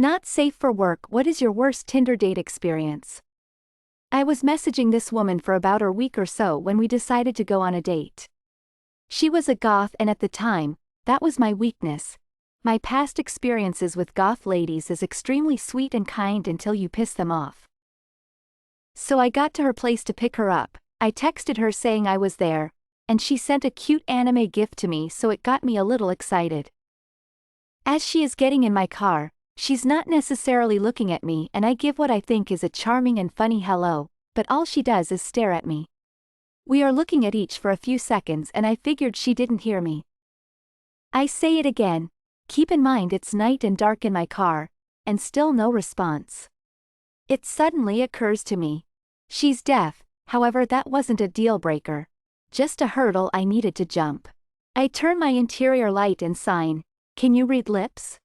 Not safe for work. What is your worst Tinder date experience? I was messaging this woman for about a week or so when we decided to go on a date. She was a goth, and at the time, that was my weakness. My past experiences with goth ladies is extremely sweet and kind until you piss them off. So I got to her place to pick her up. I texted her saying I was there, and she sent a cute anime gift to me, so it got me a little excited. As she is getting in my car, she's not necessarily looking at me, and I give what I think is a charming and funny hello, but all she does is stare at me. We are looking at each for a few seconds, and I figured she didn't hear me. I say it again, keep in mind it's night and dark in my car, and still no response. It suddenly occurs to me. She's deaf, however that wasn't a deal breaker. Just a hurdle I needed to jump. I turn my interior light and sign, "Can you read lips?"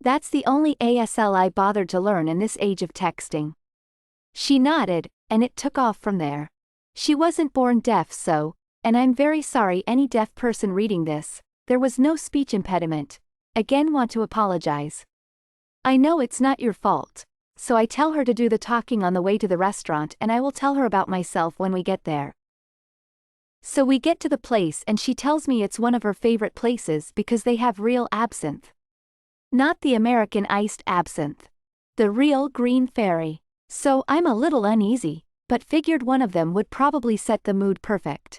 That's the only ASL I bothered to learn in this age of texting. She nodded, and it took off from there. She wasn't born deaf, so, and I'm very sorry any deaf person reading this, there was no speech impediment. Again, want to apologize. I know it's not your fault, so I tell her to do the talking on the way to the restaurant, and I will tell her about myself when we get there. So we get to the place and she tells me it's one of her favorite places because they have real absinthe. Not the American iced absinthe. The real green fairy. So I'm a little uneasy, but figured one of them would probably set the mood perfect.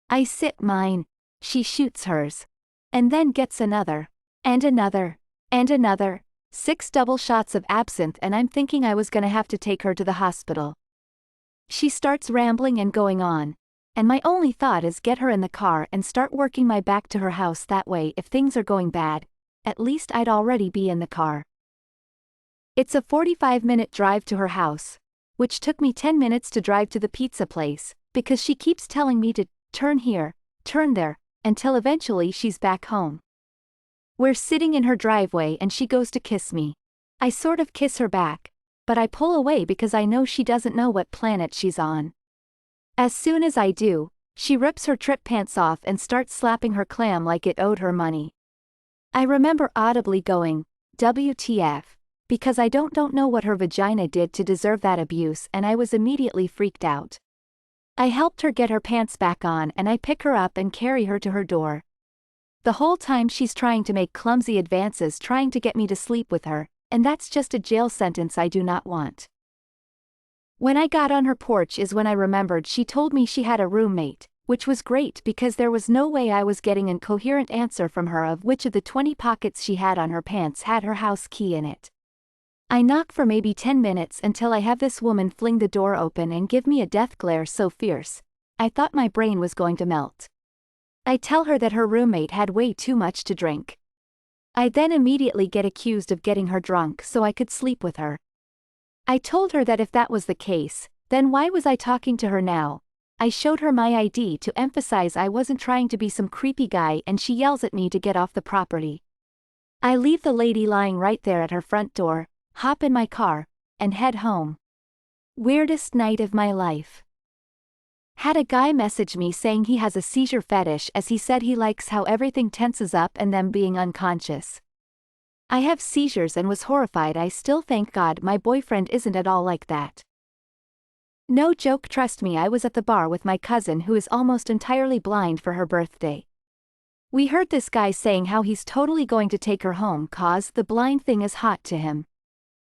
I sip mine, she shoots hers. And then gets another. And another. And another. 6 double shots of absinthe, and I'm thinking I was gonna have to take her to the hospital. She starts rambling and going on. And my only thought is get her in the car and start working my back to her house, that way if things are going bad, at least I'd already be in the car. It's a 45-minute drive to her house, which took me 10 minutes to drive to the pizza place, because she keeps telling me to turn here, turn there, until eventually she's back home. We're sitting in her driveway and she goes to kiss me. I sort of kiss her back, but I pull away because I know she doesn't know what planet she's on. As soon as I do, she rips her trip pants off and starts slapping her clam like it owed her money. I remember audibly going, WTF, because I don't know what her vagina did to deserve that abuse, and I was immediately freaked out. I helped her get her pants back on and I pick her up and carry her to her door. The whole time she's trying to make clumsy advances trying to get me to sleep with her, and that's just a jail sentence I do not want. When I got on her porch is when I remembered she told me she had a roommate, which was great because there was no way I was getting an coherent answer from her of which of the 20 pockets she had on her pants had her house key in it. I knock for maybe 10 minutes until I have this woman fling the door open and give me a death glare so fierce, I thought my brain was going to melt. I tell her that her roommate had way too much to drink. I then immediately get accused of getting her drunk so I could sleep with her. I told her that if that was the case, then why was I talking to her now? I showed her my ID to emphasize I wasn't trying to be some creepy guy, and she yells at me to get off the property. I leave the lady lying right there at her front door, hop in my car, and head home. Weirdest night of my life. Had a guy message me saying he has a seizure fetish, as he said he likes how everything tenses up and them being unconscious. I have seizures and was horrified. I still thank God my boyfriend isn't at all like that. No joke, trust me, I was at the bar with my cousin who is almost entirely blind for her birthday. We heard this guy saying how he's totally going to take her home cause the blind thing is hot to him.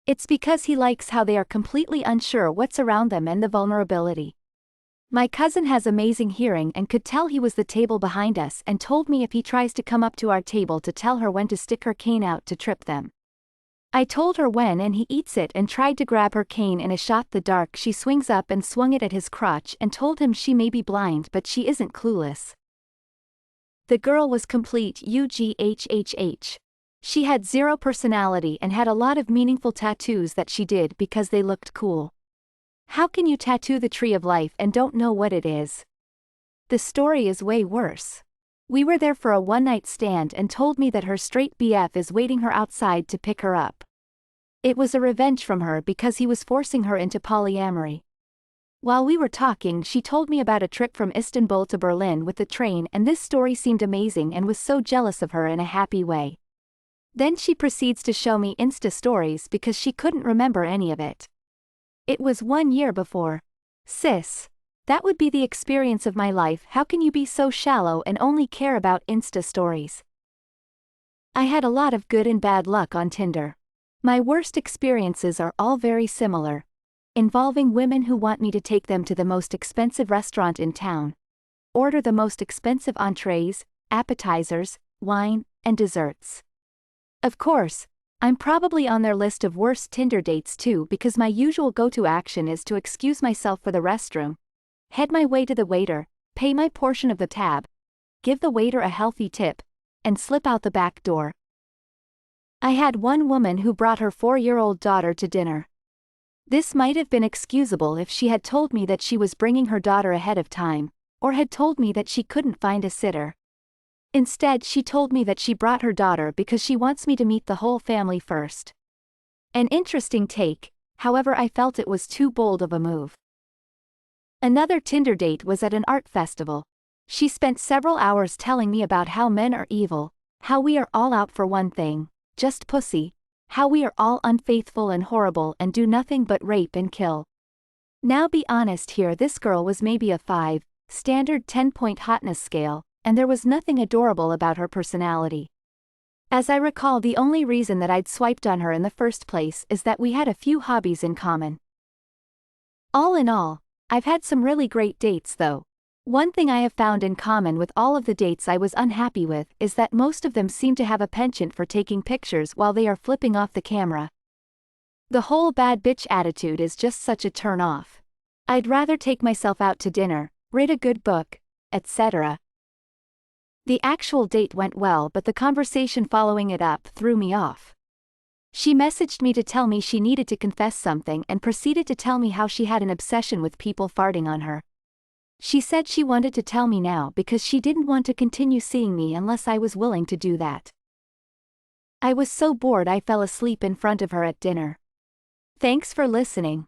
It's because he likes how they are completely unsure what's around them and the vulnerability. My cousin has amazing hearing and could tell he was the table behind us and told me if he tries to come up to our table to tell her when to stick her cane out to trip them. I told her when and he eats it and tried to grab her cane in a shot the dark she swings up and swung it at his crotch and told him she may be blind but she isn't clueless. The girl was complete UGHHH. She had zero personality and had a lot of meaningful tattoos that she did because they looked cool. How can you tattoo the tree of life and don't know what it is? The story is way worse. We were there for a one-night stand and told me that her straight BF is waiting her outside to pick her up. It was a revenge from her because he was forcing her into polyamory. While we were talking, she told me about a trip from Istanbul to Berlin with the train, and this story seemed amazing and was so jealous of her in a happy way. Then she proceeds to show me Insta stories because she couldn't remember any of it. It was 1 year before. Sis. That would be the experience of my life. How can you be so shallow and only care about Insta stories? I had a lot of good and bad luck on Tinder. My worst experiences are all very similar, involving women who want me to take them to the most expensive restaurant in town, order the most expensive entrees, appetizers, wine, and desserts. Of course, I'm probably on their list of worst Tinder dates too, because my usual go-to action is to excuse myself for the restroom, head my way to the waiter, pay my portion of the tab, give the waiter a healthy tip, and slip out the back door. I had one woman who brought her 4-year-old daughter to dinner. This might have been excusable if she had told me that she was bringing her daughter ahead of time, or had told me that she couldn't find a sitter. Instead, she told me that she brought her daughter because she wants me to meet the whole family first. An interesting take, however I felt it was too bold of a move. Another Tinder date was at an art festival. She spent several hours telling me about how men are evil, how we are all out for one thing, just pussy, how we are all unfaithful and horrible and do nothing but rape and kill. Now be honest here, this girl was maybe a 5, standard 10-point hotness scale, and there was nothing adorable about her personality. As I recall, the only reason that I'd swiped on her in the first place is that we had a few hobbies in common. All in all, I've had some really great dates though. One thing I have found in common with all of the dates I was unhappy with is that most of them seem to have a penchant for taking pictures while they are flipping off the camera. The whole bad bitch attitude is just such a turn off. I'd rather take myself out to dinner, read a good book, etc. The actual date went well, but the conversation following it up threw me off. She messaged me to tell me she needed to confess something and proceeded to tell me how she had an obsession with people farting on her. She said she wanted to tell me now because she didn't want to continue seeing me unless I was willing to do that. I was so bored I fell asleep in front of her at dinner. Thanks for listening.